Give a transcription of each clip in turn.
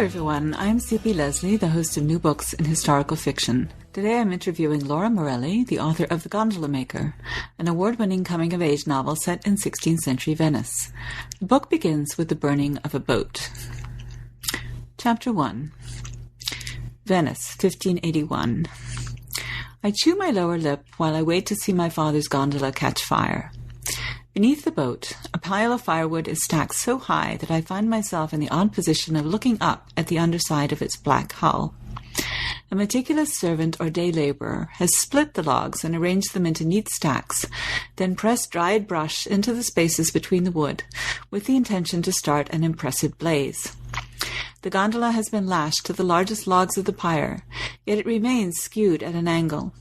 everyone, I'm CP Lesley, the host of New Books in Historical Fiction. Today I'm interviewing Laura Morelli, the author of The Gondola Maker, an award-winning coming-of-age novel set in 16th century Venice. The book begins with the burning of a boat. Chapter 1. Venice, 1581. I chew my lower lip while I wait to see my father's gondola catch fire. Beneath the boat, a pile of firewood is stacked so high that I find myself in the odd position of looking up at the underside of its black hull. A meticulous servant or day laborer has split the logs and arranged them into neat stacks, then pressed dried brush into the spaces between the wood, with the intention to start an impressive blaze. The gondola has been lashed to the largest logs of the pyre, yet it remains skewed at an angle.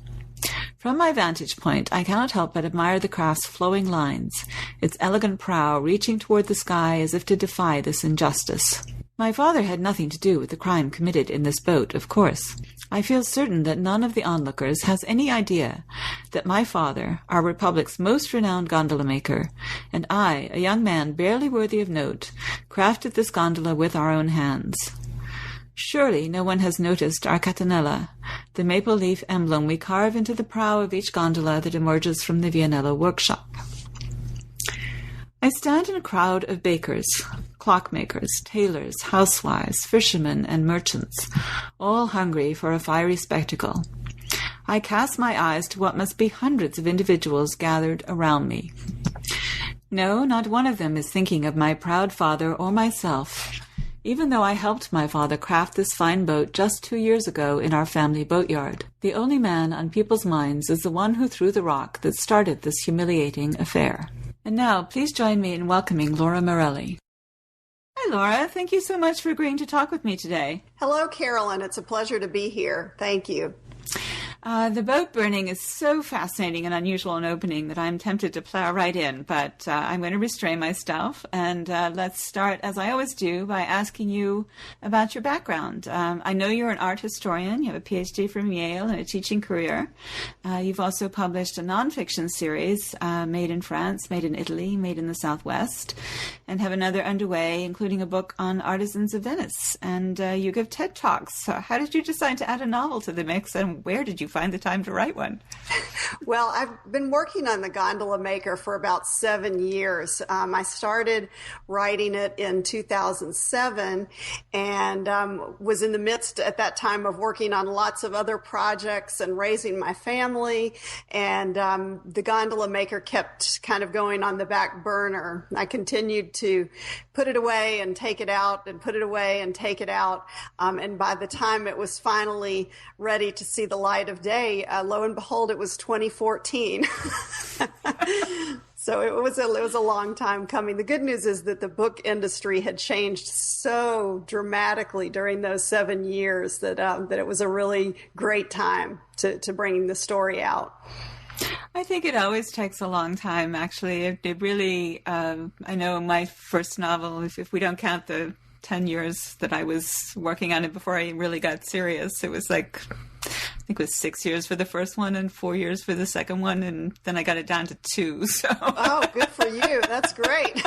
From my vantage point, I cannot help but admire the craft's flowing lines, its elegant prow reaching toward the sky as if to defy this injustice. My father had nothing to do with the crime committed in this boat, of course. I feel certain that none of the onlookers has any idea that my father, our Republic's most renowned gondola maker, and I, a young man barely worthy of note, crafted this gondola with our own hands. Surely no one has noticed our catenella, the maple leaf emblem we carve into the prow of each gondola that emerges from the Vianello workshop. I stand in a crowd of bakers, clockmakers, tailors, housewives, fishermen, and merchants, all hungry for a fiery spectacle. I cast my eyes to what must be hundreds of individuals gathered around me. No, not one of them is thinking of my proud father or myself, even though I helped my father craft this fine boat just 2 years ago in our family boatyard. The only man on people's minds is the one who threw the rock that started this humiliating affair. And now, please join me in welcoming Laura Morelli. Hi, Laura. Thank you so much for agreeing to talk with me today. Hello, Carolyn. It's a pleasure to be here. Thank you. The boat burning is so fascinating and unusual an opening that I'm tempted to plow right in, but I'm going to restrain myself, and let's start, as I always do, by asking you about your background. I know you're an art historian. You have a PhD from Yale and a teaching career. You've also published a nonfiction series, Made in France, Made in Italy, Made in the Southwest, and have another underway, including a book on artisans of Venice. And you give TED Talks. So how did you decide to add a novel to the mix, and where did you find the time to write one? Well, I've been working on The Gondola Maker for about 7 years. I started writing it in 2007 and was in the midst at that time of working on lots of other projects and raising my family. And The Gondola Maker kept kind of going on the back burner. I continued to put it away and take it out and put it away and take it out. And by the time it was finally ready to see the light of day, lo and behold, it was 2014. So it was a long time coming. The good news is that the book industry had changed so dramatically during those 7 years that it was a really great time to bring the story out. I think it always takes a long time, actually. It really, I know my first novel, if we don't count the 10 years that I was working on it before I really got serious, it was like, I think it was 6 years for the first one and 4 years for the second one, and then I got it down to 2. So. Oh, good for you. That's great.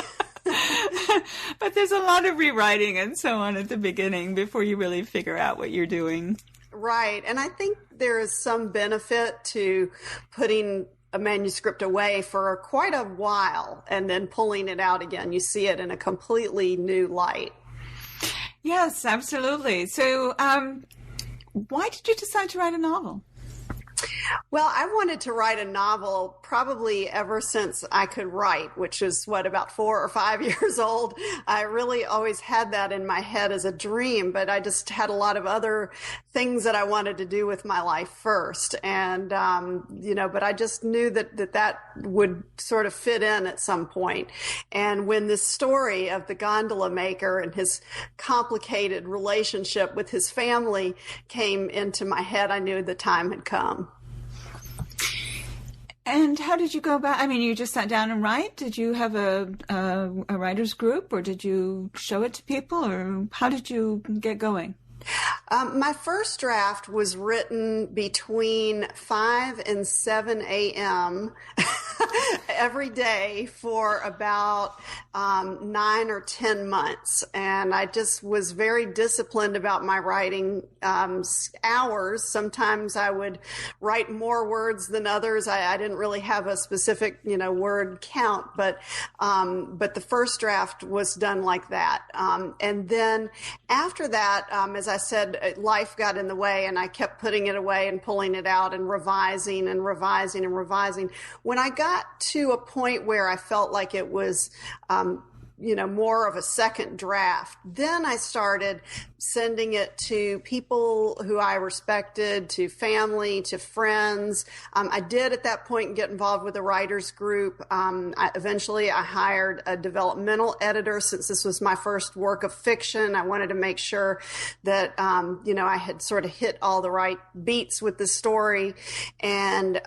But there's a lot of rewriting and so on at the beginning before you really figure out what you're doing. Right. And I think there is some benefit to putting a manuscript away for quite a while and then pulling it out again. You see it in a completely new light. Yes, absolutely. So why did you decide to write a novel? Well, I wanted to write a novel probably ever since I could write, which is about 4 or 5 years old. I really always had that in my head as a dream, but I just had a lot of other things that I wanted to do with my life first. And, but I just knew that would sort of fit in at some point. And when this story of the gondola maker and his complicated relationship with his family came into my head, I knew the time had come. And how did you go about? I mean, you just sat down and write? Did you have a writer's group, or did you show it to people, or how did you get going? My first draft was written between 5 and 7 a.m. every day for about 9 or 10 months. And I just was very disciplined about my writing hours. Sometimes I would write more words than others. I didn't really have a specific, word count, but the first draft was done like that. And then after that, as I said, life got in the way and I kept putting it away and pulling it out and revising and revising and revising. When I got to a point where I felt like it was, more of a second draft, then I started sending it to people who I respected, to family, to friends. I did at that point get involved with a writers group. Eventually I hired a developmental editor since this was my first work of fiction. I wanted to make sure that, I had sort of hit all the right beats with the story. And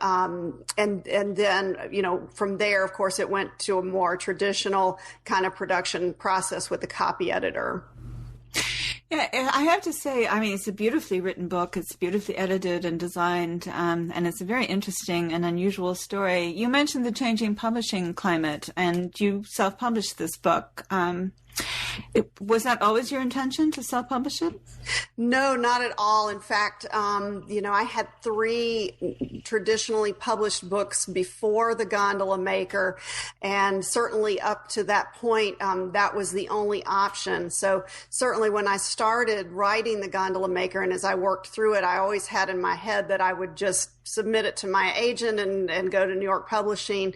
then, from there, of course, it went to a more traditional kind of production process with the copy editor. Yeah, I have to say, it's a beautifully written book. It's beautifully edited and designed, and it's a very interesting and unusual story. You mentioned the changing publishing climate, and you self-published this book. Was that always your intention to self-publish it? No, not at all. In fact, I had 3 traditionally published books before The Gondola Maker, and certainly up to that point, that was the only option. So certainly when I started writing The Gondola Maker, and as I worked through it, I always had in my head that I would just submit it to my agent and go to New York Publishing.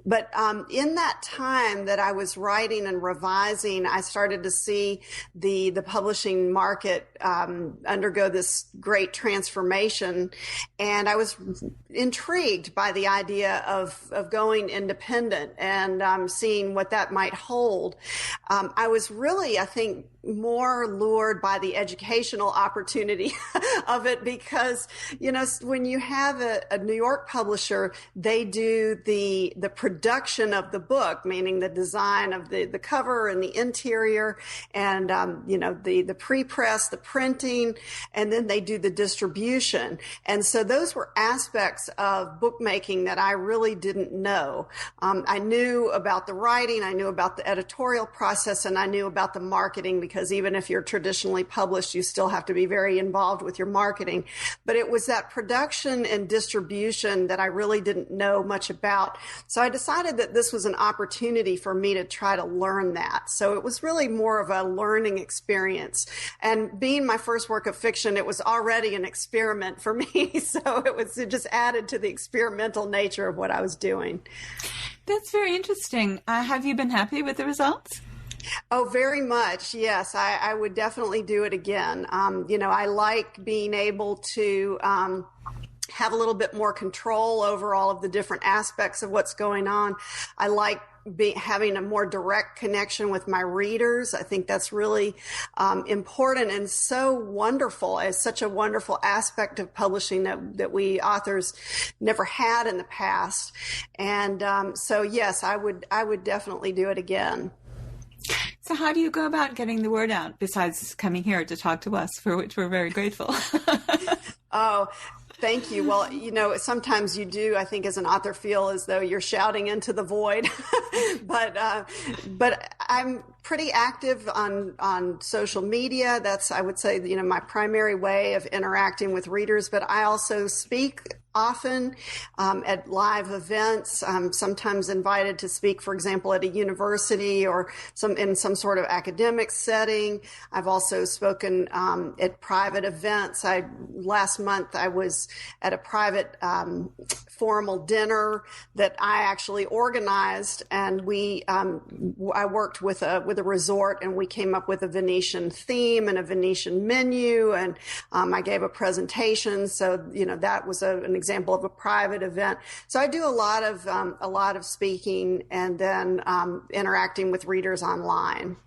But in that time that I was writing and revising, I started to see the publishing market undergo this great transformation. And I was intrigued by the idea of going independent and seeing what that might hold. I was really, I think, more lured by the educational opportunity of it because, when you have a New York publisher, they do the production of the book, meaning the design of the cover and the interior and, the pre-press, the printing, and then they do the distribution. And so those were aspects of bookmaking that I really didn't know. I knew about the writing, I knew about the editorial process, and I knew about the marketing because even if you're traditionally published, you still have to be very involved with your marketing. But it was that production and distribution that I really didn't know much about. So I decided that this was an opportunity for me to try to learn that. So it was really more of a learning experience. And being my first work of fiction, it was already an experiment for me. So it just added to the experimental nature of what I was doing. That's very interesting. Have you been happy with the results? Oh, very much. Yes, I would definitely do it again. I like being able to have a little bit more control over all of the different aspects of what's going on. I like having a more direct connection with my readers. I think that's really important and so wonderful. It's such a wonderful aspect of publishing that we authors never had in the past. And so, yes, I would definitely do it again. So how do you go about getting the word out besides coming here to talk to us, for which we're very grateful? Oh, thank you. Well, sometimes you do, I think, as an author, feel as though you're shouting into the void. But I'm pretty active on social media. That's, I would say, my primary way of interacting with readers. But I also speak often at live events. I'm sometimes invited to speak, for example, at a university or in some sort of academic setting. I've also spoken at private events. Last month I was at a private formal dinner that I actually organized, and I worked with a resort, and we came up with a Venetian theme and a Venetian menu, and I gave a presentation. So that was an example of a private event. So I do a lot of speaking and then interacting with readers online.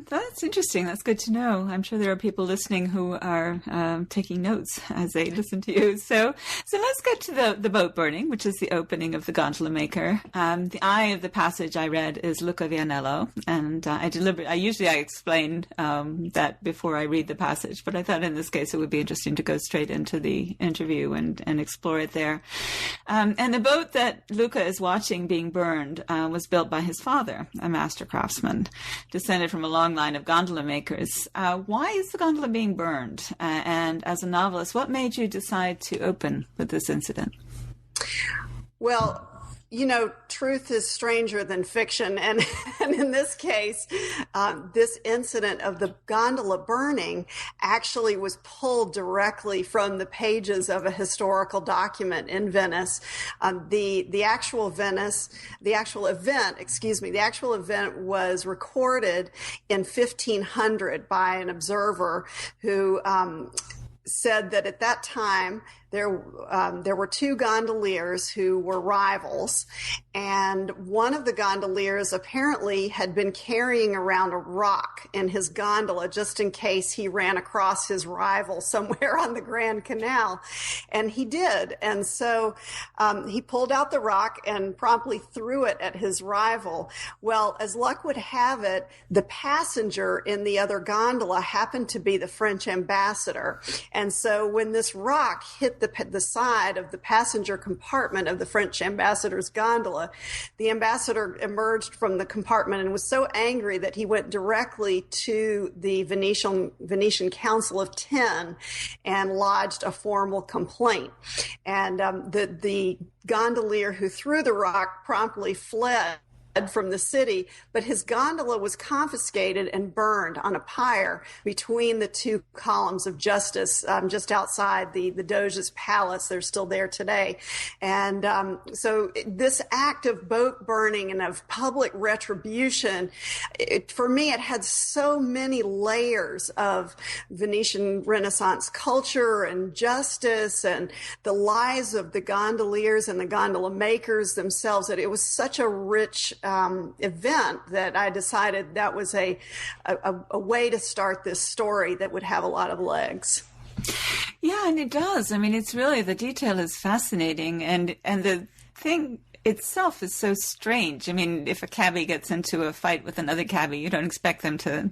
That's interesting. That's good to know. I'm sure there are people listening who are taking notes as they listen to you. So let's get to the boat burning, which is the opening of the Gondola Maker. The eye of the passage I read is Luca Vianello, and I usually explain that before I read the passage, but I thought in this case it would be interesting to go straight into the interview and explore it there. And the boat that Luca is watching being burned was built by his father, a master craftsman, descended from a long line of gondola makers. Why is the gondola being burned? And as a novelist, what made you decide to open with this incident? Well, truth is stranger than fiction. And in this case, this incident of the gondola burning actually was pulled directly from the pages of a historical document in Venice. The actual event was recorded in 1500 by an observer who said that at that time there were two gondoliers who were rivals, and one of the gondoliers apparently had been carrying around a rock in his gondola just in case he ran across his rival somewhere on the Grand Canal, and he did. And so he pulled out the rock and promptly threw it at his rival. Well, as luck would have it, the passenger in the other gondola happened to be the French ambassador. And so when this rock hit the side of the passenger compartment of the French ambassador's gondola, the ambassador emerged from the compartment and was so angry that he went directly to the Venetian Council of 10 and lodged a formal complaint. And the gondolier who threw the rock promptly fled from the city, but his gondola was confiscated and burned on a pyre between the two columns of justice just outside the Doge's palace. They're still there today. And so this act of boat burning and of public retribution, for me, it had so many layers of Venetian Renaissance culture and justice and the lives of the gondoliers and the gondola makers themselves, that it was such a rich event that I decided that was a way to start this story that would have a lot of legs. Yeah, and it does. I mean, it's really, the detail is fascinating, and the thing itself is so strange. I mean, if a cabbie gets into a fight with another cabbie, you don't expect them to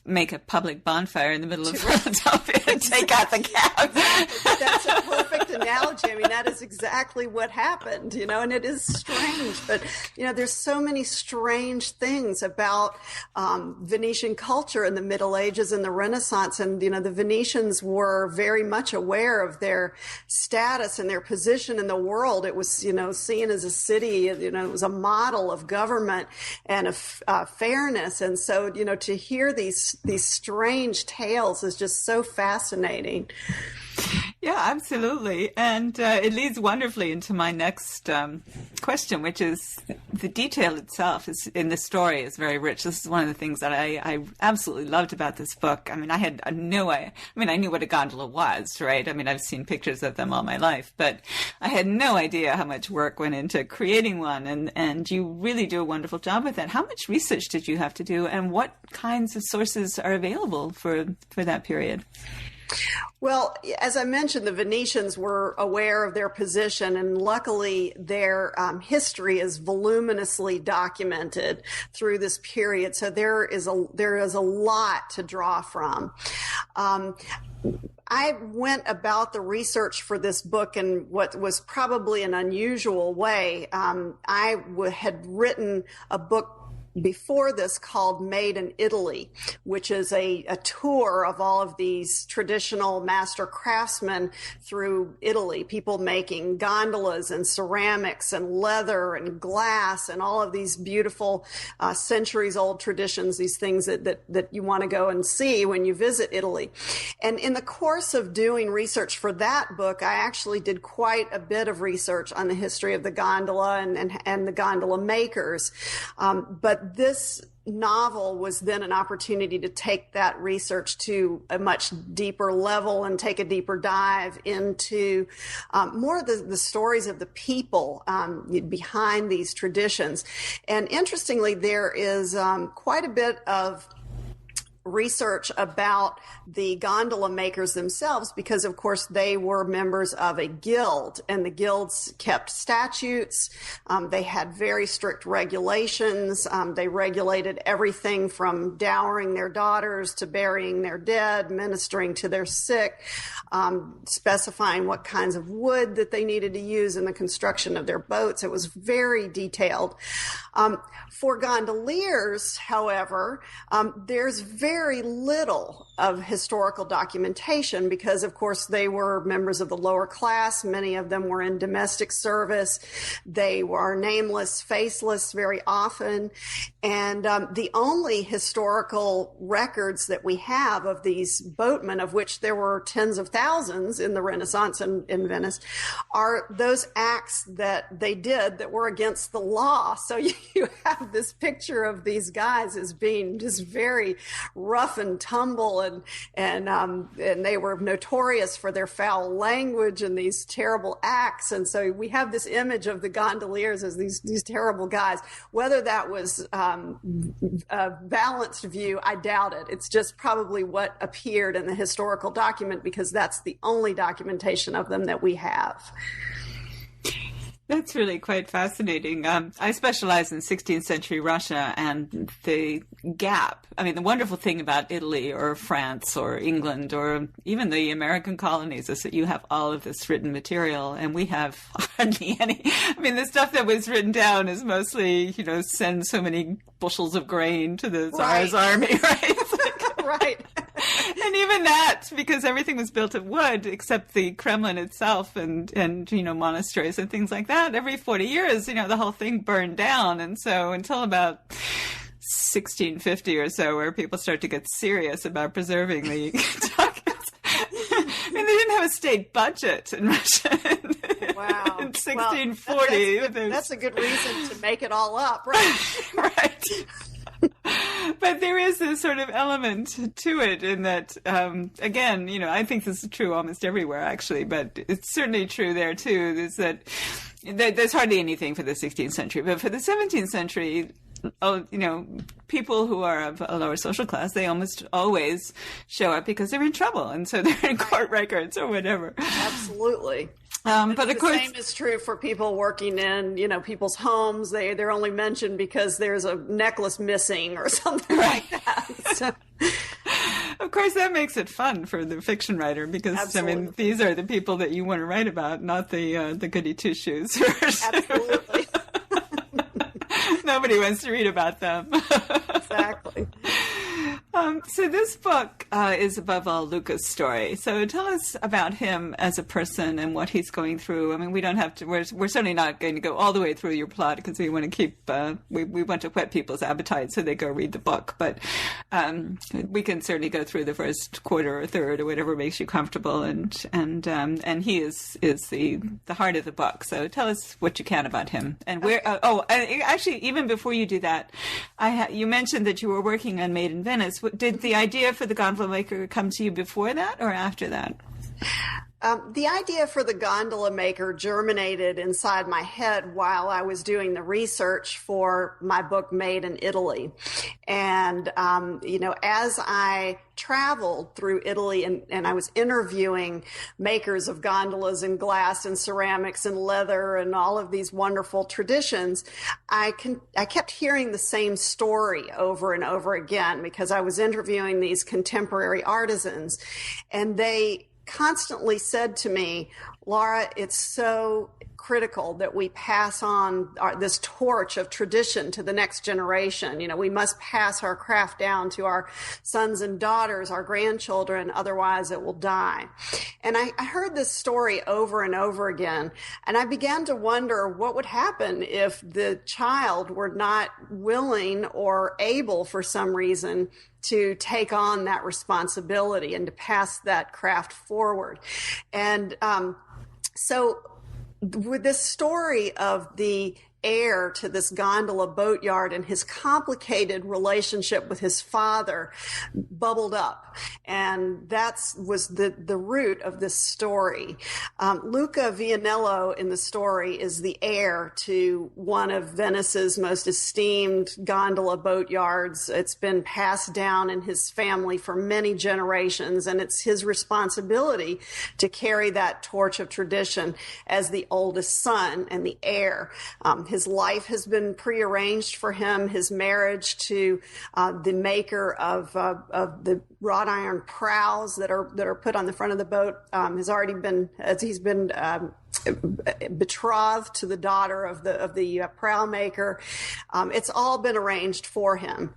make a public bonfire in the middle of Philadelphia and take out the cab. That's a perfect analogy. I mean, that is exactly what happened, and it is strange. But, there's so many strange things about Venetian culture in the Middle Ages and the Renaissance. And, the Venetians were very much aware of their status and their position in the world. It was, seen as a city, it was a model of government and of fairness. And so, to hear these strange tales is just so fascinating. Yeah, absolutely. And it leads wonderfully into my next question, which is the detail itself in the story is very rich. This is one of the things that I absolutely loved about this book. I mean, I knew what a gondola was, right? I mean, I've seen pictures of them all my life, but I had no idea how much work went into creating one. And you really do a wonderful job with that. How much research did you have to do, and what kinds of sources are available for that period? Well, as I mentioned, the Venetians were aware of their position, and luckily their history is voluminously documented through this period. So there is a lot to draw from. I went about the research for this book in what was probably an unusual way. I had written a book before this called Made in Italy, which is a tour of all of these traditional master craftsmen through Italy, people making gondolas and ceramics and leather and glass and all of these beautiful centuries-old traditions, these things that you want to go and see when you visit Italy. And in the course of doing research for that book, I actually did quite a bit of research on the history of the gondola and the gondola makers. But but this novel was then an opportunity to take that research to a much deeper level and take a deeper dive into more of the stories of the people behind these traditions. And interestingly, there is quite a bit of research about the gondola makers themselves, because of course they were members of a guild, and the guilds kept statutes. They had very strict regulations. They regulated everything from dowering their daughters to burying their dead, ministering to their sick, specifying what kinds of wood that they needed to use in the construction of their boats. It was very detailed. For gondoliers, however, there's very little of historical documentation because, of course, they were members of the lower class. Many of them were in domestic service. They were nameless, faceless very often. And the only historical records that we have of these boatmen, of which there were tens of thousands in the Renaissance in Venice, are those acts that they did that were against the law. So you have this picture of these guys as being just very rough and tumble, and they were notorious for their foul language and these terrible acts. And so we have this image of the gondoliers as these terrible guys. Whether that was a balanced view, I doubt it. It's just probably what appeared in the historical document, because that's the only documentation of them that we have. That's really quite fascinating. I specialize in 16th century Russia, and the gap. I mean, the wonderful thing about Italy or France or England or even the American colonies is that you have all of this written material, and we have hardly any. I mean, the stuff that was written down is mostly, send so many bushels of grain to the Tsar's army, right? Right. And even that, because everything was built of wood except the Kremlin itself and monasteries and things like that, every 40 years, the whole thing burned down. And so until about 1650 or so, where people start to get serious about preserving the documents. I mean, they didn't have a state budget in Russia. Wow. In 1640. Well, that's a good reason to make it all up, right? Right. But there is this sort of element to it in that, again, I think this is true almost everywhere, actually, but it's certainly true there, too, is that there's hardly anything for the 16th century. But for the 17th century, people who are of a lower social class, they almost always show up because they're in trouble. And so they're in court records or whatever. Absolutely. But of course, the same is true for people working in, people's homes. They're only mentioned because there's a necklace missing or something like that. So. Of course, that makes it fun for the fiction writer because, Absolutely. I mean, these are the people that you want to write about, not the goody two-shoes. Absolutely. Nobody wants to read about them. Exactly. So this book is above all Luca's story. So tell us about him as a person and what he's going through. I mean, we don't have to. We're certainly not going to go all the way through your plot because we want to keep. We want to whet people's appetite so they go read the book. But we can certainly go through the first quarter or third or whatever makes you comfortable. And he is the heart of the book. So tell us what you can about him and where. Actually, even before you do that, you mentioned that you were working on Made in Venice. Did the idea for the Gondola Maker come to you before that or after that? The idea for the Gondola Maker germinated inside my head while I was doing the research for my book Made in Italy. And, as I traveled through Italy and I was interviewing makers of gondolas and glass and ceramics and leather and all of these wonderful traditions, I kept hearing the same story over and over again because I was interviewing these contemporary artisans, and they constantly said to me, Laura, it's so critical that we pass on this torch of tradition to the next generation. We must pass our craft down to our sons and daughters, our grandchildren, otherwise it will die. And I heard this story over and over again, and I began to wonder what would happen if the child were not willing or able for some reason to take on that responsibility and to pass that craft forward. And so with this story of the heir to this gondola boatyard, and his complicated relationship with his father bubbled up. And that was the root of this story. Luca Vianello in the story is the heir to one of Venice's most esteemed gondola boatyards. It's been passed down in his family for many generations, and it's his responsibility to carry that torch of tradition as the oldest son and the heir. His life has been prearranged for him. His marriage to the maker of the wrought iron prows that are put on the front of the boat has already been, as he's been betrothed to the daughter of the prow maker. It's all been arranged for him.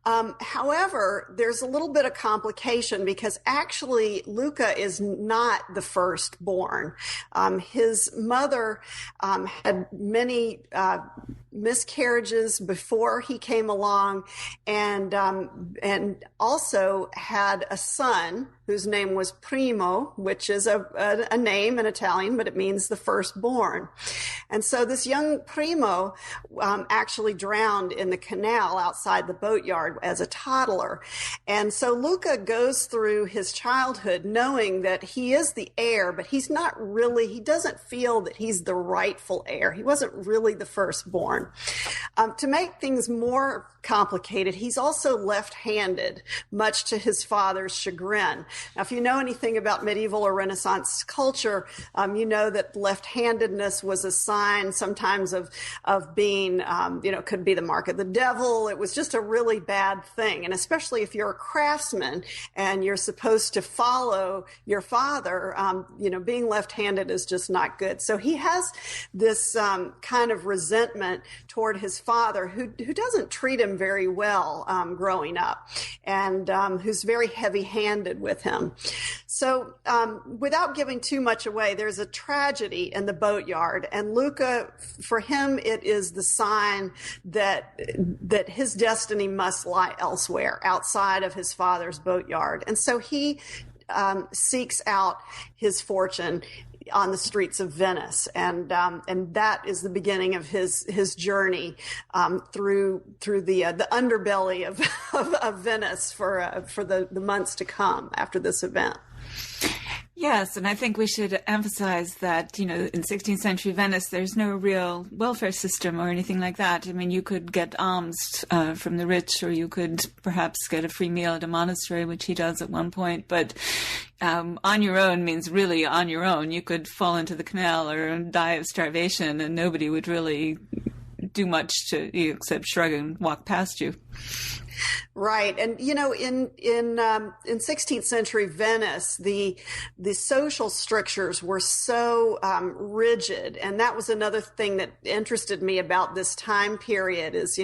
However, there's a little bit of complication because actually Luca is not the firstborn. His mother had many miscarriages before he came along, and also had a son whose name was Primo, which is a name in Italian, but it means the firstborn. And so this young Primo actually drowned in the canal outside the boatyard as a toddler. And so Luca goes through his childhood knowing that he is the heir, but he doesn't feel that he's the rightful heir. He wasn't really the firstborn. To make things more complicated, he's also left-handed, much to his father's chagrin. Now, if you know anything about medieval or Renaissance culture, you know that left-handedness was a sign sometimes of being, could be the mark of the devil. It was just a really bad thing. And especially if you're a craftsman and you're supposed to follow your father, being left-handed is just not good. So he has this kind of resentment toward his father who doesn't treat him very well growing up, and who's very heavy-handed with him. So without giving too much away, there's a tragedy in the boatyard, and Luca, for him, it is the sign that his destiny must lie elsewhere, outside of his father's boatyard. And so he seeks out his fortune on the streets of Venice, and that is the beginning of his journey through the underbelly of Venice for the months to come after this event. Yes, and I think we should emphasize that, in 16th century Venice, there's no real welfare system or anything like that. I mean, you could get alms from the rich, or you could perhaps get a free meal at a monastery, which he does at one point. But on your own means really on your own. You could fall into the canal or die of starvation, and nobody would really do much to you except shrug and walk past you. Right. And, in 16th century Venice, the social strictures were so rigid. And that was another thing that interested me about this time period is,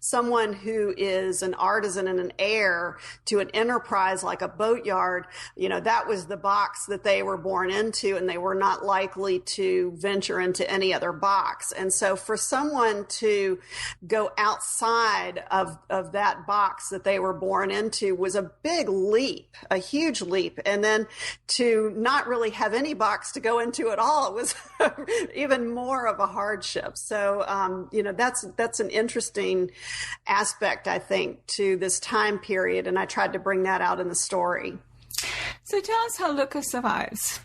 someone who is an artisan and an heir to an enterprise like a boatyard, that was the box that they were born into, and they were not likely to venture into any other box. And so for someone to go outside of that box that they were born into was a big leap, a huge leap. And then to not really have any box to go into at all was even more of a hardship. So, that's an interesting aspect, I think, to this time period. And I tried to bring that out in the story. So tell us how Luca survives.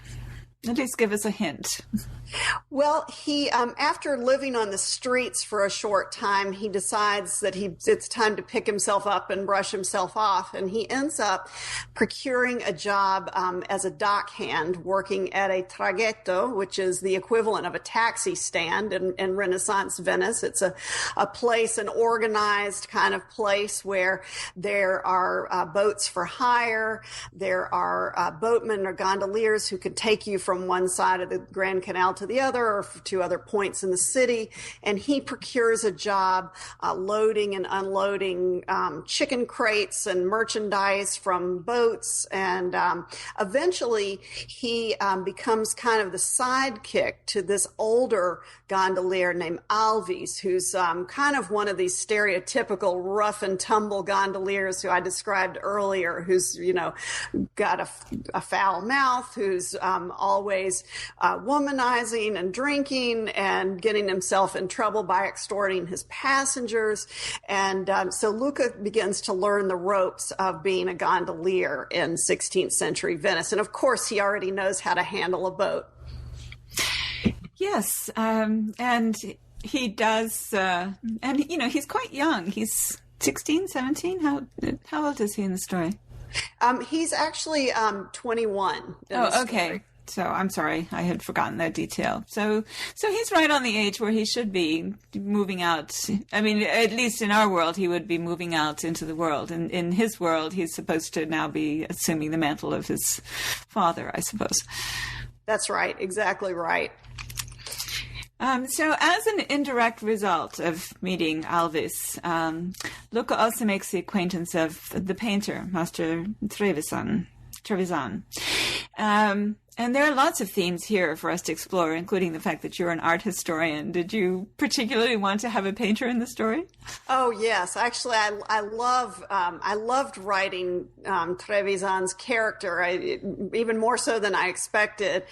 At least give us a hint. Well, he, after living on the streets for a short time, he decides that it's time to pick himself up and brush himself off. And he ends up procuring a job as a dockhand working at a traghetto, which is the equivalent of a taxi stand in Renaissance Venice. It's a place, an organized kind of place where there are boats for hire. There are boatmen or gondoliers who can take you from one side of the Grand Canal to the other, or to other points in the city. And he procures a job loading and unloading chicken crates and merchandise from boats. And eventually he becomes kind of the sidekick to this older gondolier named Alves, who's kind of one of these stereotypical rough and tumble gondoliers who I described earlier, who's, got a foul mouth, who's always always womanizing and drinking and getting himself in trouble by extorting his passengers. And so Luca begins to learn the ropes of being a gondolier in 16th century Venice. And of course, he already knows how to handle a boat. Yes, and he does, and he's quite young. He's 16, 17? How old is he in the story? He's actually 21. Oh, okay. Story. So I'm sorry, I had forgotten that detail. So he's right on the age where he should be moving out. I mean, at least in our world, he would be moving out into the world. And in his world, he's supposed to now be assuming the mantle of his father, I suppose. That's right. Exactly right. So as an indirect result of meeting Alvis, Luca also makes the acquaintance of the painter, Master Trevisan. And there are lots of themes here for us to explore, including the fact that you're an art historian. Did you particularly want to have a painter in the story? Oh, yes. Actually, I loved writing Trevisan's character, even more so than I expected.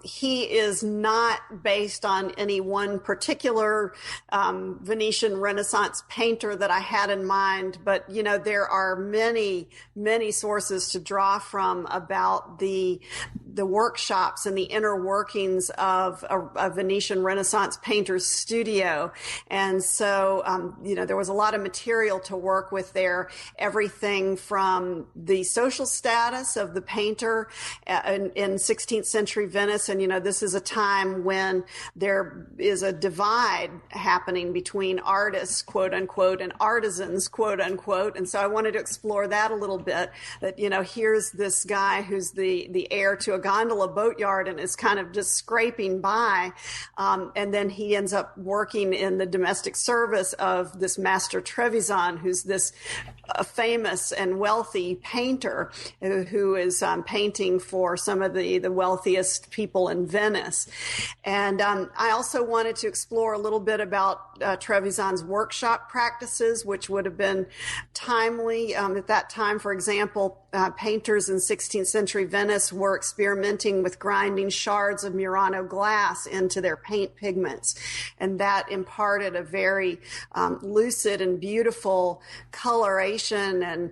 He is not based on any one particular Venetian Renaissance painter that I had in mind, but, there are many, many sources to draw from about the workshops and the inner workings of a Venetian Renaissance painter's studio. And so, there was a lot of material to work with there, everything from the social status of the painter in 16th century Venice. And, this is a time when there is a divide happening between artists, quote unquote, and artisans, quote unquote. And so I wanted to explore that a little bit, that, here's this guy who's the heir to a gondola boatyard and is kind of just scraping by. And then he ends up working in the domestic service of this Master Trevisan, who's this famous and wealthy painter who is painting for some of the wealthiest people in Venice. And I also wanted to explore a little bit about Trevisan's workshop practices, which would have been timely at that time. For example, painters in 16th century Venice were experimenting with grinding shards of Murano glass into their paint pigments. And that imparted a very lucid and beautiful coloration and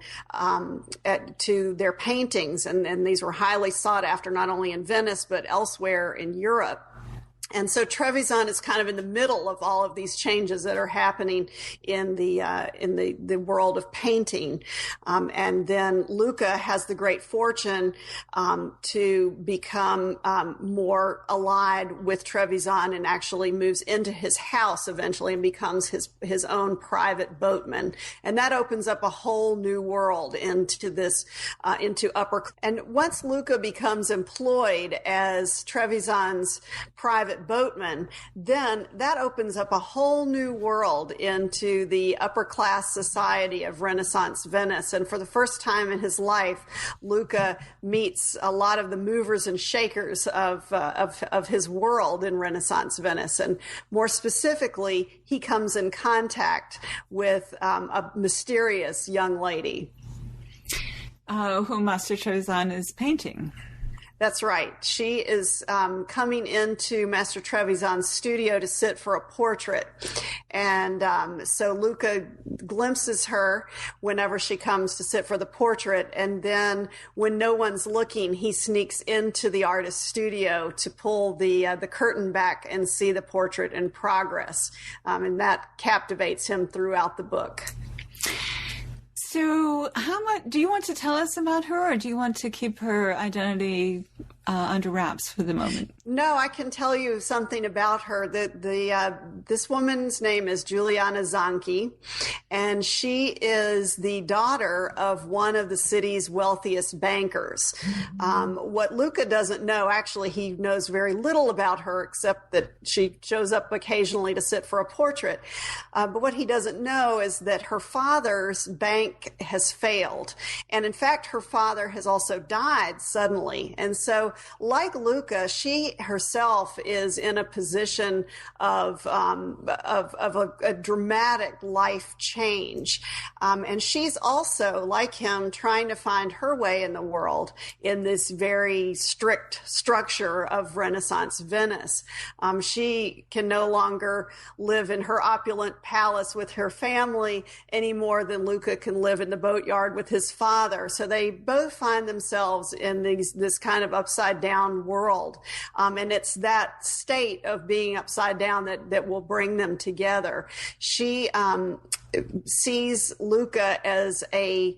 to their paintings. And these were highly sought after, not only in Venice, but elsewhere in Europe. And so Trevisan is kind of in the middle of all of these changes that are happening in the world of painting. And then Luca has the great fortune to become more allied with Trevisan and actually moves into his house eventually and becomes his own private boatman. And that opens up a whole new world into this, into upper. And once Luca becomes employed as Trevisan's private boatman, then that opens up a whole new world into the upper class society of Renaissance Venice. And for the first time in his life, Luca meets a lot of the movers and shakers of his world in Renaissance Venice. And more specifically, he comes in contact with a mysterious young lady. Whom Master Trevisan is painting. That's right. She is coming into Master Trevisan's studio to sit for a portrait. And so Luca glimpses her whenever she comes to sit for the portrait. And then when no one's looking, he sneaks into the artist's studio to pull the curtain back and see the portrait in progress. And that captivates him throughout the book. So how much do you want to tell us about her, or do you want to keep her identity under wraps for the moment? No, I can tell you something about her. This woman's name is Giuliana Zanchi, and she is the daughter of one of the city's wealthiest bankers. What Luca doesn't know, actually, he knows very little about her except that she shows up occasionally to sit for a portrait. But what he doesn't know is that her father's bank has failed. And in fact, her father has also died suddenly. And so like Luca, she herself is in a position of a dramatic life change. And she's also, like him, trying to find her way in the world in this very strict structure of Renaissance Venice. She can no longer live in her opulent palace with her family any more than Luca can live in the boatyard with his father. So they both find themselves in this kind of upside down world. And it's that state of being upside down that will bring them together. She sees Luca as a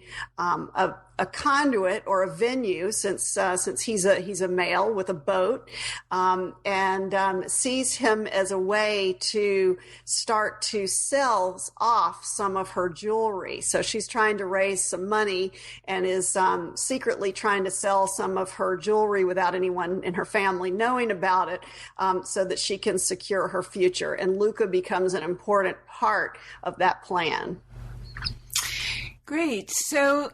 conduit or a venue, since he's a male with a boat, and sees him as a way to start to sell off some of her jewelry. So she's trying to raise some money and is secretly trying to sell some of her jewelry without anyone in her family knowing about it, so that she can secure her future. And Luca becomes an important part of that plan. Great. So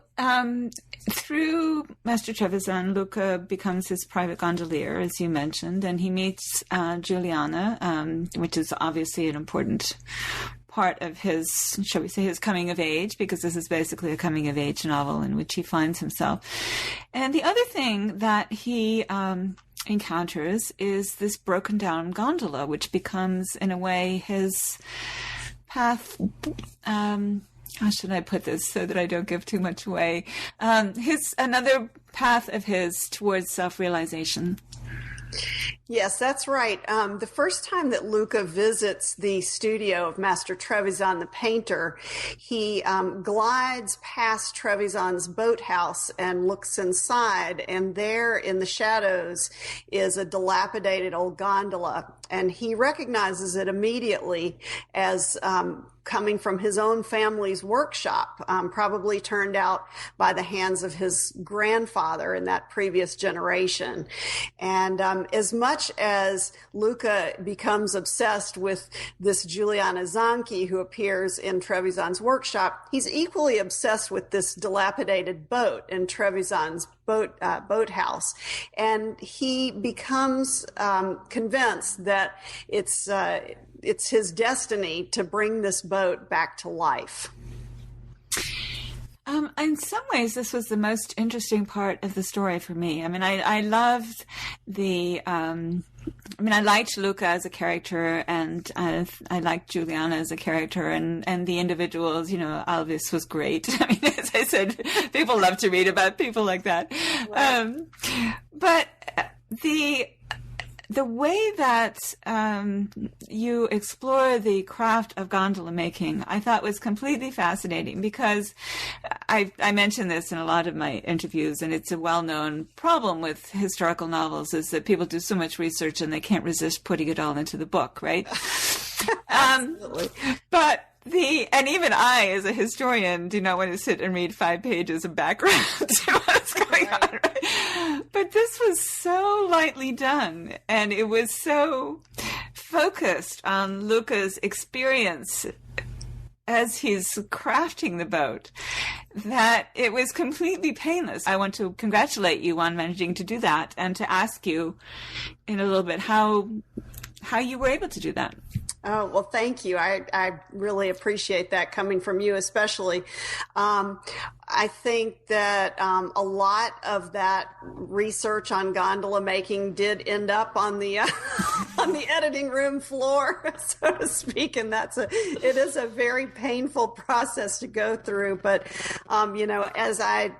through Master Trevisan, Luca becomes his private gondolier, as you mentioned, and he meets Juliana, which is obviously an important part of his, shall we say, his coming of age, because this is basically a coming of age novel in which he finds himself. And the other thing that he encounters is this broken down gondola, which becomes, in a way, his path. How should I put this so that I don't give too much away? Another path of his towards self-realization. Yes, that's right. The first time that Luca visits the studio of Master Trevisan the painter, he glides past Trevisan's boathouse and looks inside, and there in the shadows is a dilapidated old gondola, and he recognizes it immediately as coming from his own family's workshop, probably turned out by the hands of his grandfather in that previous generation. And as much as Luca becomes obsessed with this Juliana Zanchi who appears in Trevisan's workshop, he's equally obsessed with this dilapidated boat in Trevisan's boathouse. And he becomes convinced that it's his destiny to bring this boat back to life. In some ways, this was the most interesting part of the story for me. I mean, I loved I liked Luca as a character, and I liked Juliana as a character, and the individuals, Alvis was great. I mean, as I said, people love to read about people like that. Right. But the way that you explore the craft of gondola making, I thought was completely fascinating, because I mentioned this in a lot of my interviews, and it's a well-known problem with historical novels is that people do so much research and they can't resist putting it all into the book, right? Absolutely. And even I, as a historian, do not want to sit and read 5 pages of background to what's going on, right? But this was so lightly done, and it was so focused on Luca's experience as he's crafting the boat that it was completely painless. I want to congratulate you on managing to do that, and to ask you in a little bit how you were able to do that. Oh, well, thank you. I really appreciate that coming from you, especially. I think that a lot of that research on gondola making did end up on the on the editing room floor, so to speak, and it is a very painful process to go through. But as I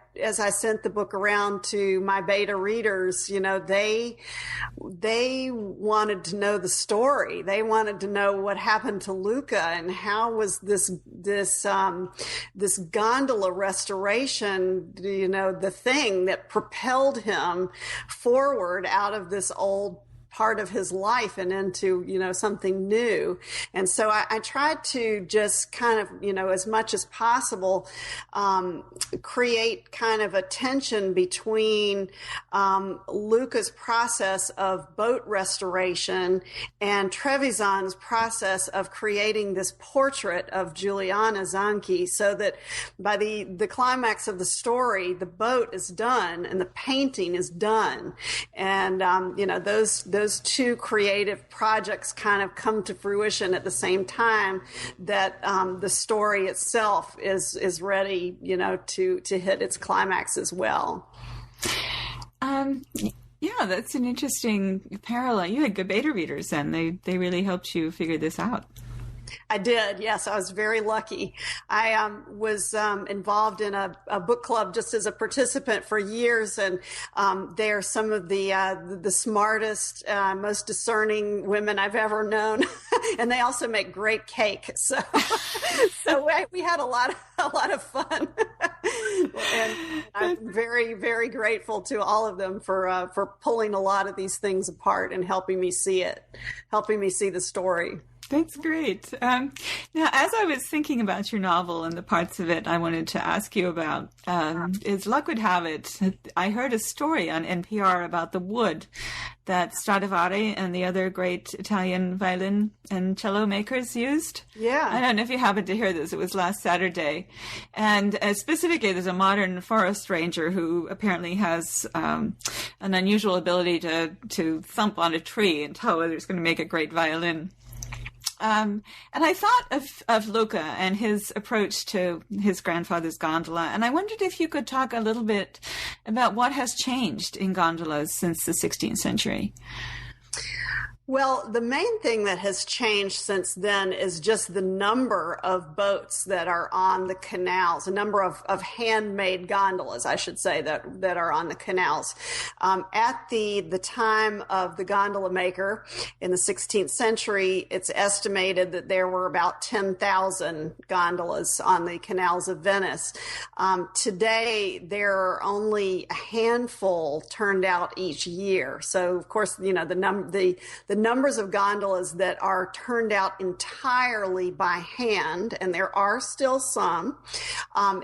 sent the book around to my beta readers, they wanted to know the story. They wanted to know what happened to Luca and how was this gondola restoration, the thing that propelled him forward out of this old part of his life and into, something new. And so I tried to just kind of, as much as possible, create kind of a tension between Luca's process of boat restoration and Trevisan's process of creating this portrait of Juliana Zanchi, so that by the climax of the story, the boat is done and the painting is done. And, those two creative projects kind of come to fruition at the same time that the story itself is ready, to hit its climax as well. Yeah, that's an interesting parallel. You had good beta readers then. They really helped you figure this out. I did. Yes, I was very lucky. I was involved in a book club just as a participant for years, and they're some of the smartest, most discerning women I've ever known, and they also make great cake. So we had a lot of fun, and I'm very, very grateful to all of them for pulling a lot of these things apart and helping me see the story. That's great. Now, as I was thinking about your novel and the parts of it I wanted to ask you about, as luck would have it, I heard a story on NPR about the wood that Stradivari and the other great Italian violin and cello makers used. Yeah. I don't know if you happened to hear this. It was last Saturday. And specifically, there's a modern forest ranger who apparently has an unusual ability to thump on a tree and tell whether it's going to make a great violin. And I thought of Luca and his approach to his grandfather's gondola, and I wondered if you could talk a little bit about what has changed in gondolas since the 16th century. Well, the main thing that has changed since then is just the number of boats that are on the canals, a number of handmade gondolas, I should say, that are on the canals. At the time of the gondola maker in the 16th century, it's estimated that there were about 10,000 gondolas on the canals of Venice. Today, there are only a handful turned out each year. So, of course, the numbers of gondolas that are turned out entirely by hand, and there are still some,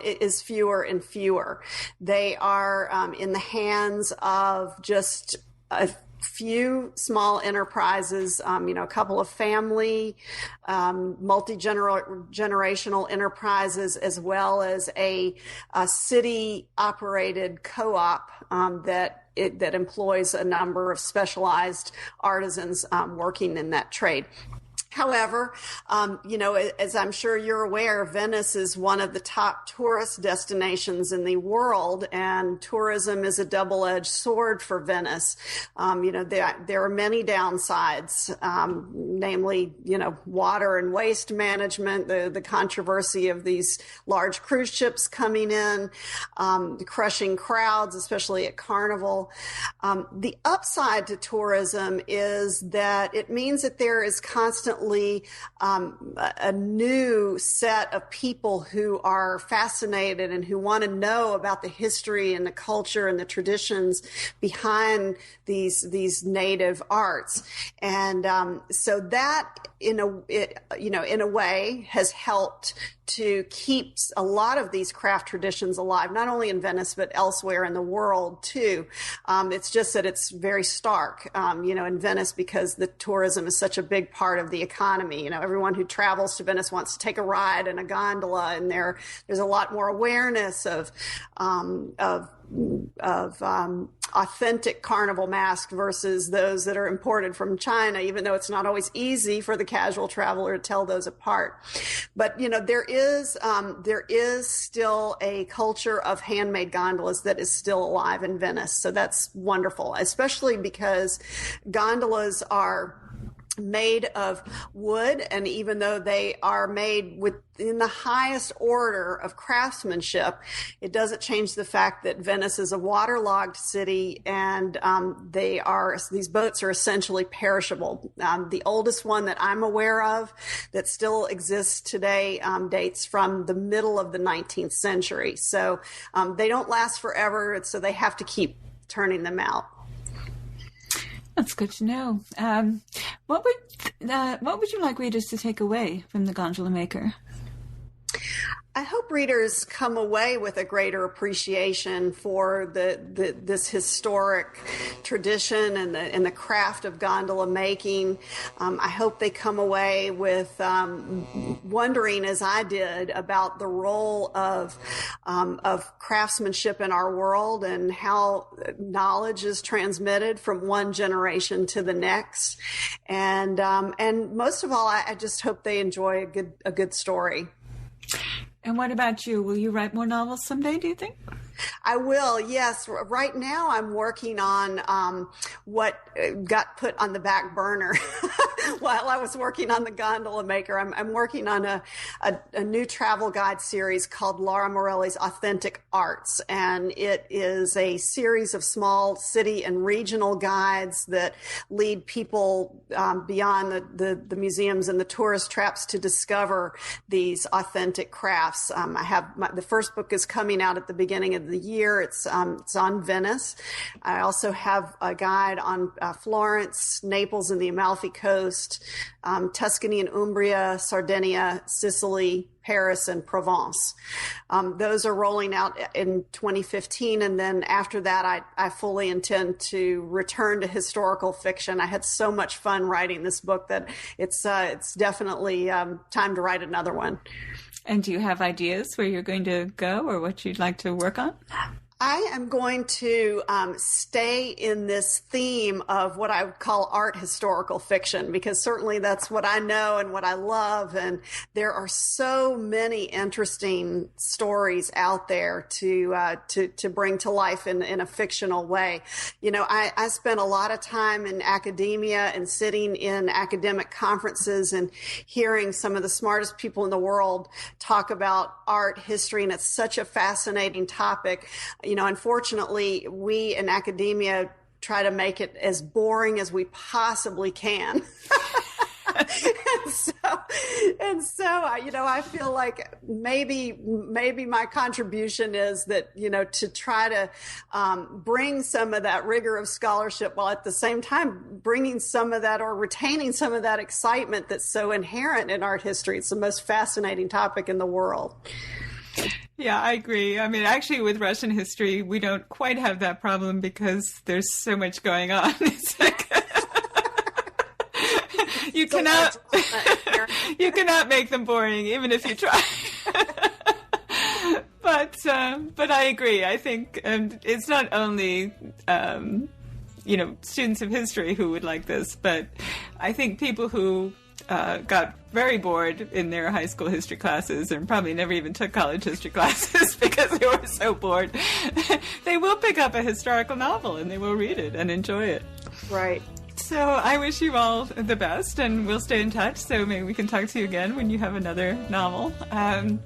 it is fewer and fewer. They are in the hands of just a few small enterprises, a couple of family, multi-generational enterprises, as well as a city-operated co-op that employs a number of specialized artisans working in that trade. However, as I'm sure you're aware, Venice is one of the top tourist destinations in the world, and tourism is a double-edged sword for Venice. There are many downsides, namely, water and waste management, the controversy of these large cruise ships coming in, crushing crowds, especially at Carnival. The upside to tourism is that it means that there is constantly a new set of people who are fascinated and who want to know about the history and the culture and the traditions behind these native arts. And so that, in a way, has helped to keep a lot of these craft traditions alive, not only in Venice, but elsewhere in the world too. It's just that it's very stark, in Venice, because the tourism is such a big part of the economy. Everyone who travels to Venice wants to take a ride in a gondola, and there's a lot more awareness of authentic carnival mask versus those that are imported from China, even though it's not always easy for the casual traveler to tell those apart. But, there is still a culture of handmade gondolas that is still alive in Venice. So that's wonderful, especially because gondolas are made of wood, and even though they are made within the highest order of craftsmanship, it doesn't change the fact that Venice is a waterlogged city, and these boats are essentially perishable. The oldest one that I'm aware of that still exists today dates from the middle of the 19th century. So they don't last forever, so they have to keep turning them out. That's good to know. What would you like readers to take away from the Gondola Maker? I hope readers come away with a greater appreciation for this historic tradition and the craft of gondola making. I hope they come away with wondering, as I did, about the role of craftsmanship in our world and how knowledge is transmitted from one generation to the next. And most of all, I just hope they enjoy a good story. And what about you? Will you write more novels someday, do you think? I will, yes. Right now I'm working on what got put on the back burner while I was working on the Gondola Maker. I'm working on a new travel guide series called Laura Morelli's Authentic Arts. And it is a series of small city and regional guides that lead people beyond the museums and the tourist traps to discover these authentic crafts. I have the first book is coming out at the beginning of the year. It's on Venice. I also have a guide on Florence, Naples and the Amalfi Coast, Tuscany and Umbria, Sardinia, Sicily, Paris, and Provence. Those are rolling out in 2015. And then after that, I fully intend to return to historical fiction. I had so much fun writing this book that it's definitely time to write another one. And do you have ideas where you're going to go or what you'd like to work on? I am going to stay in this theme of what I would call art historical fiction, because certainly that's what I know and what I love. And there are so many interesting stories out there to bring to life in a fictional way. You know, I spent a lot of time in academia and sitting in academic conferences and hearing some of the smartest people in the world talk about art history. And it's such a fascinating topic. You know, unfortunately, we in academia try to make it as boring as we possibly can. and so, you know, I feel like maybe my contribution is that, you know, to try to bring some of that rigor of scholarship while at the same time bringing some of that or retaining some of that excitement that's so inherent in art history. It's the most fascinating topic in the world. Yeah, I agree. I mean, actually, with Russian history, we don't quite have that problem because there's so much going on. It's like you cannot make them boring, even if you try. But I agree. I think it's not only students of history who would like this, but I think people who got very bored in their high school history classes and probably never even took college history classes because they were so bored, they will pick up a historical novel and they will read it and enjoy it. Right. So I wish you all the best, and we'll stay in touch, so maybe we can talk to you again when you have another novel. And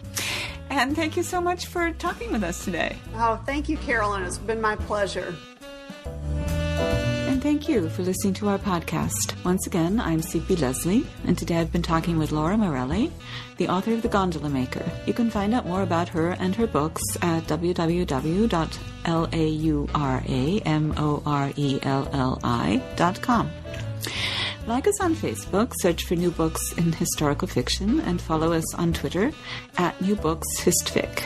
thank you so much for talking with us today. Oh, thank you, Carolyn. It's been my pleasure. And thank you for listening to our podcast. Once again, I'm CP Lesley, and today I've been talking with Laura Morelli, the author of The Gondola Maker. You can find out more about her and her books at www.LauraMorelli.com. Like us on Facebook, search for New Books in Historical Fiction, and follow us on Twitter at New Books Histfic.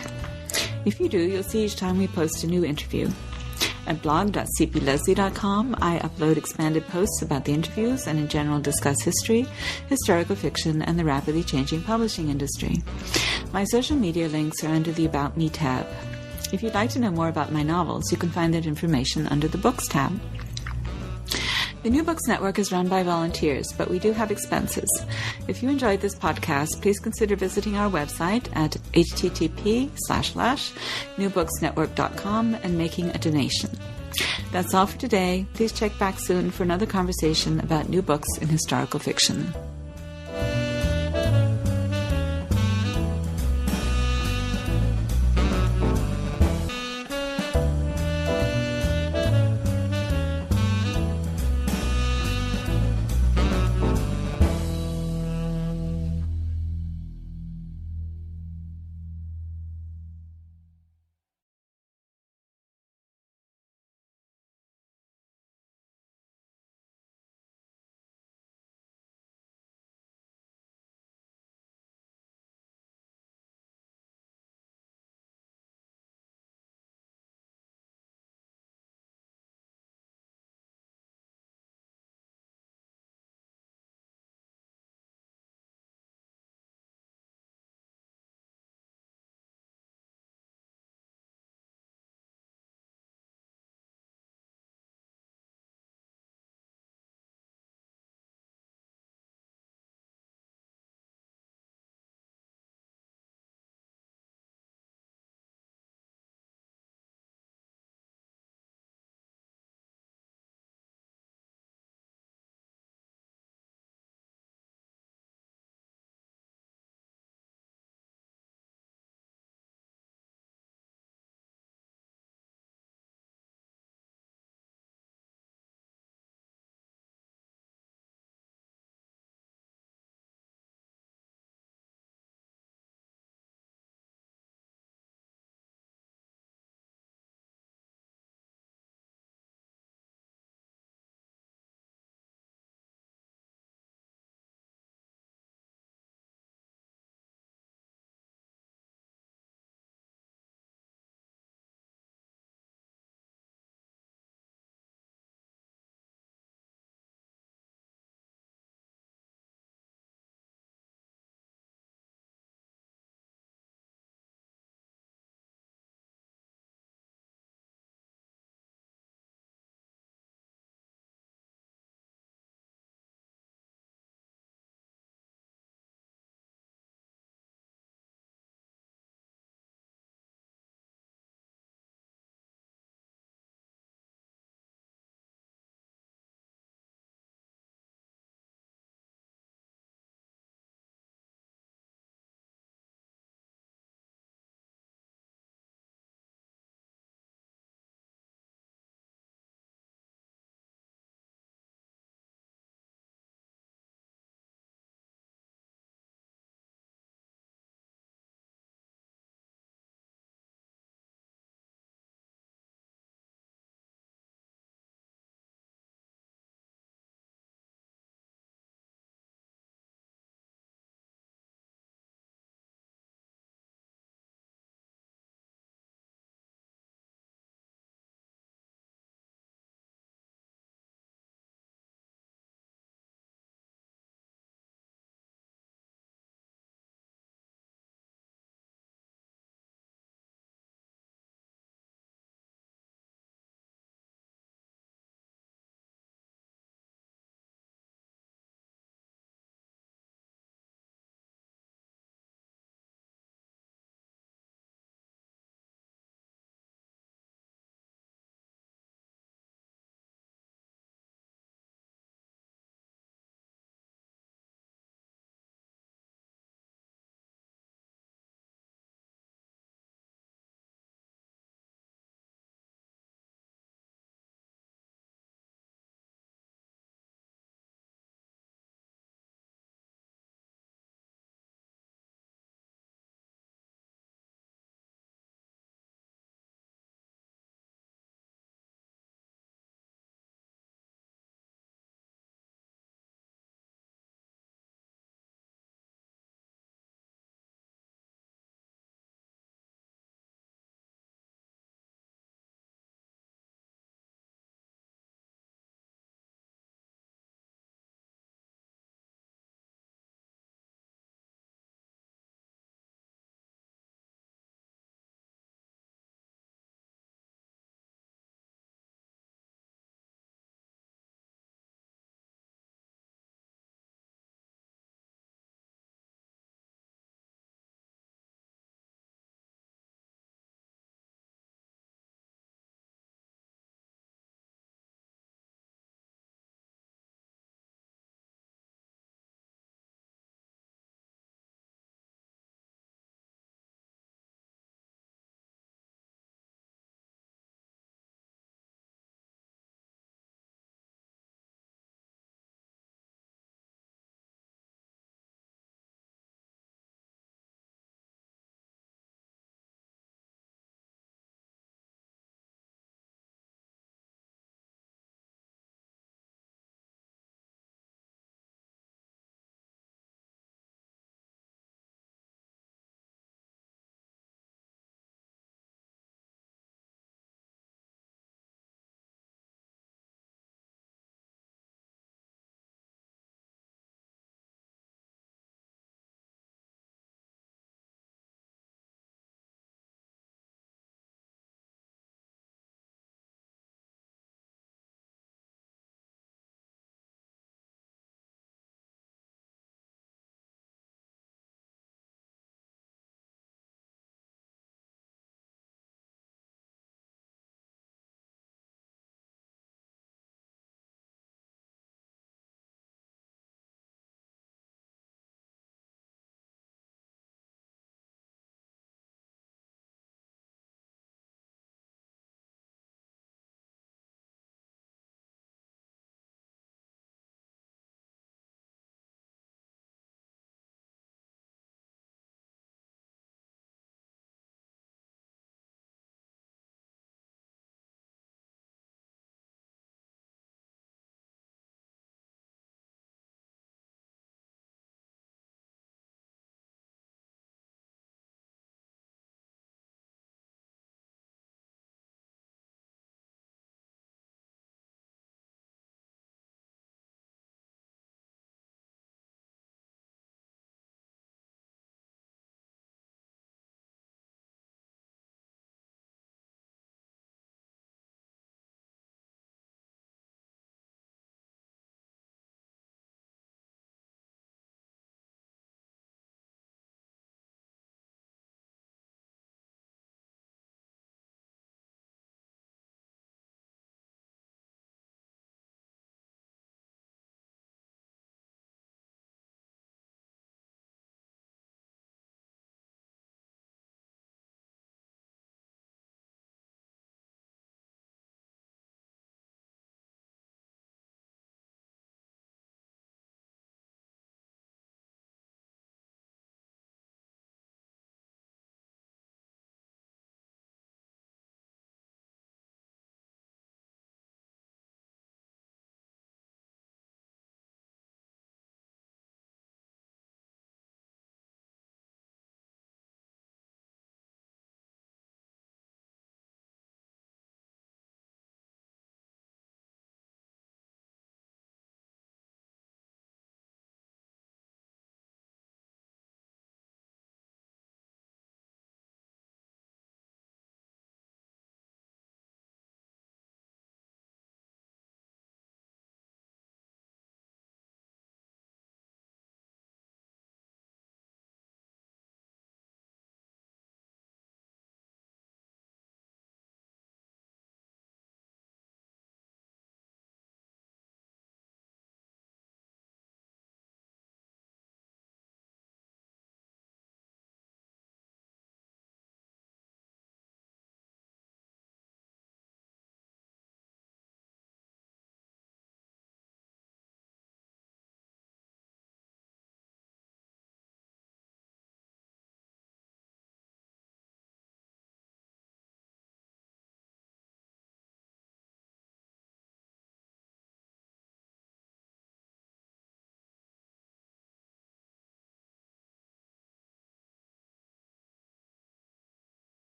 If you do, you'll see each time we post a new interview. At blog.cplesley.com, I upload expanded posts about the interviews and in general discuss history, historical fiction, and the rapidly changing publishing industry. My social media links are under the About Me tab. If you'd like to know more about my novels, you can find that information under the Books tab. The New Books Network is run by volunteers, but we do have expenses. If you enjoyed this podcast, please consider visiting our website at http://newbooksnetwork.com and making a donation. That's all for today. Please check back soon for another conversation about new books in historical fiction.